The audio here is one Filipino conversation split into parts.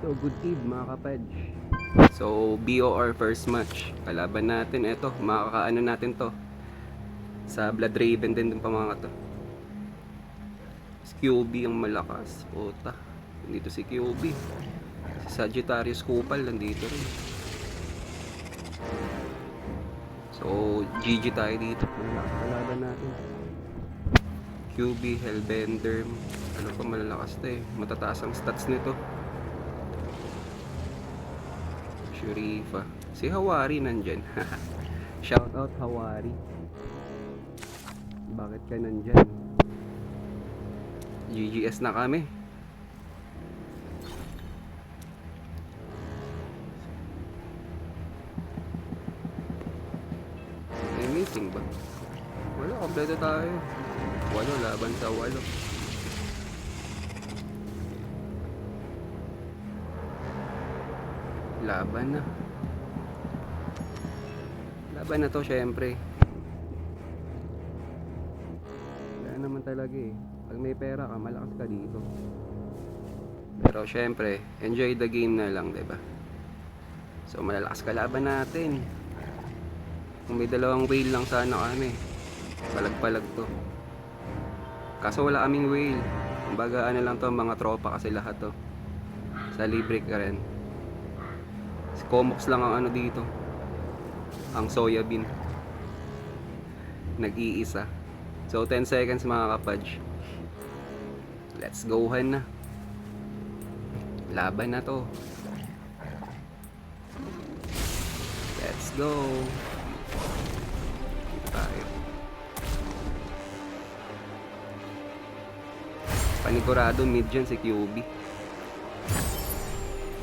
So good eve mga kapadj. So BOR first match. Kalaban natin ito, makakaano natin to. Sa Blood Raven din pa mga to. Si QB ang malakas. Puta. Nandito si QB. Si Sagittarius Kupal nandito rin. So GG tayo dito. Malakas kalaban natin. QB, Hellbender. Ano pa malalakas to eh. Matataas ang stats nito. Shurifa. Si Hawari nandyan. Shoutout Hawari. Bakit ka nandyan? GGS na kami. May missing ba? Wala, kompleto tayo. Walo, laban sa walo. Laban na. Laban na to syempre. Kaya naman talaga eh. Pag may pera ka, malakas ka dito. Pero syempre, enjoy the game na lang, 'di ba? So malalakas kalaban natin. Kung may dalawang whale lang sana kami. Palag-palag to. Kaso wala kaming whale. Kumbaga ano lang to, mga tropa kasi lahat to. Sa libre ka rin. Si Comox lang ang ano dito. Ang soya bean. Nag-iisa. So 10 seconds mga kapadj. Let's go na. Laban na to. Let's go. Dito tayo. Panigurado mid dyan si QB.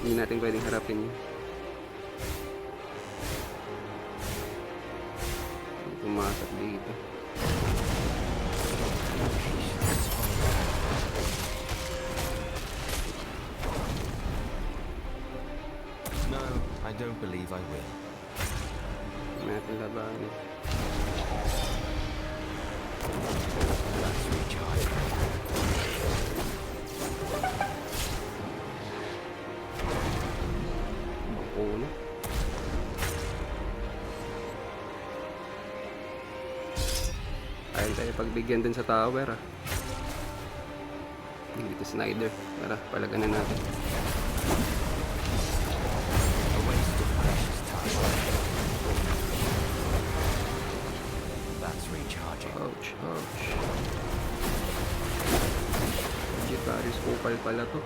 Hindi natin pwedeng harapin yun. Pumasok dito. No, I don't believe I will. Hindi natin labanan. Let's recharge. Bakuna. Ayaw tayo pagbigyan dun sa tower ah. Dito Snyder. Tara, palaganan natin. A waste of precious time. That's recharging. Ouch, ouch. Sagittarius Kupal pala to.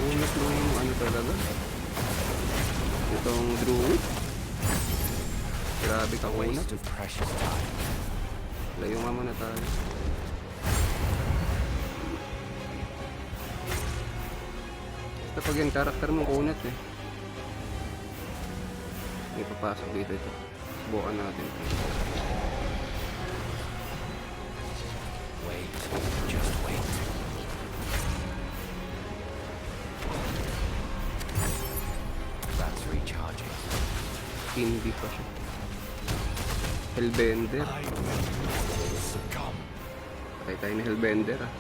Unat mo yung ano talaga. Itong druid. Grabe ka A unat. waste of precious time. Layo nga muna tayo. Basta pag yung karakter mo kunat eh. May papasok dito ito. Subukan natin. Wait, just wait. That's recharging. Hindi pa siya. Hellbender. I will succumb. Patay tayo ni Hellbender ah.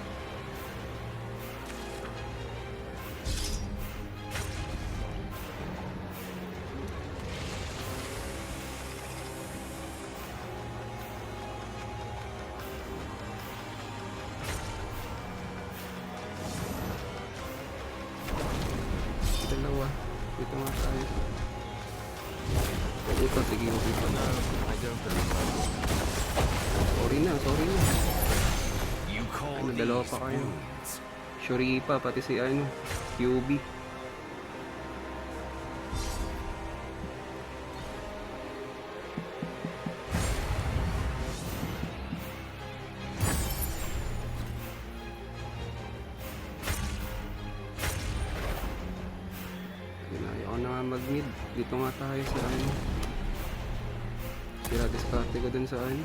Dalawa. Dito nga tayo. Ito, sige yung dito. No, I don't believe I will. Sorry na, sorry na. You call Ano, dalawa these pa kayo. wounds? Shuripa, pati si ano, QB. Ayaw na nga mag-mid. Dito nga tayo sa ano. Sira diskarte ko dun sa ano.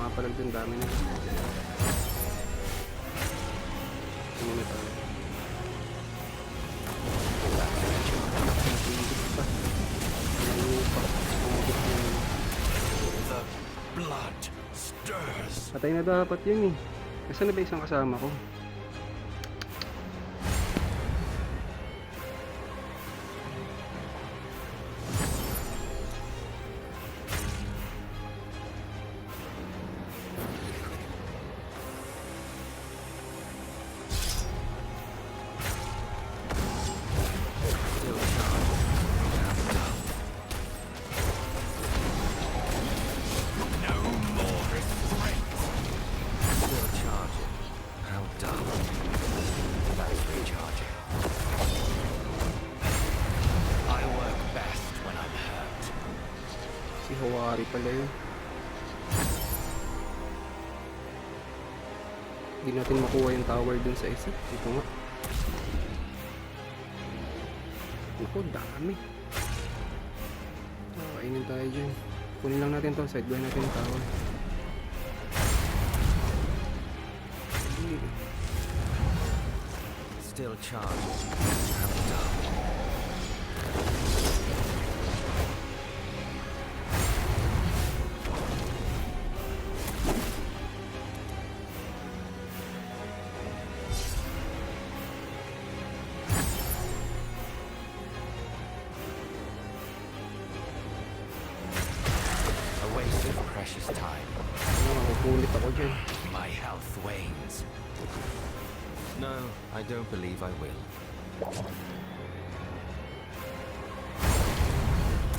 nakapalag din, dami na. Tumuna tayo. Napiligid pa. Ano pa? Umigit na yun. The blood stirs. Patay na dapat yun eh. Nasaan na ba isang kasama ko? No more restraint. Still charging. How dull. That's recharging. I work best when I'm hurt. Si Hawari pala yun. Hindi natin makuha yung tower dun sa isa. Ito nga. Naku, dami. Kainin tayo dyan. Kunin lang natin to. Sidebar natin yung tower. Still charging. How dull. A waste of precious time. Makukulit ako dyan. My health wanes. No, I don't believe I will.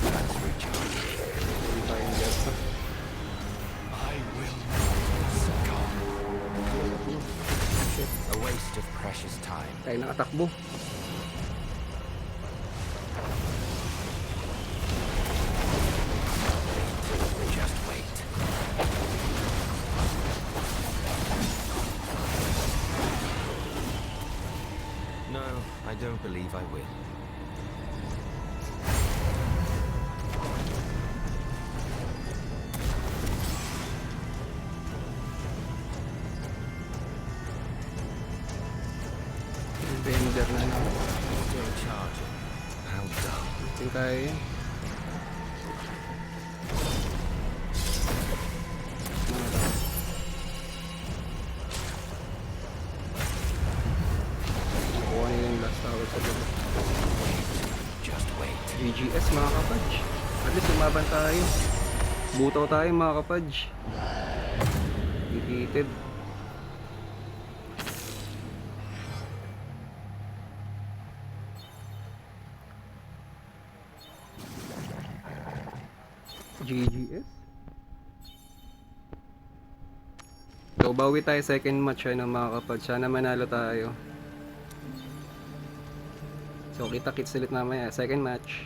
That's recharging. Hindi tayo yung delta. I will not succumb. Shit. A waste of precious time. Tayo nakatakbo. Just wait. No, I don't believe I will. Yung vendor na lang. Still charging. How dull. Tingin tayo yun. Nakuha nila yung last tower sa baba. Just wait. GGS mga kapadge. At least lumaban tayo. Butaw tayo mga kapadge. Defeated. GGS. So bawi tayo second match ay ng mga kapadge. Sana manalo tayo. So kita kits ulit mamaya. Second match.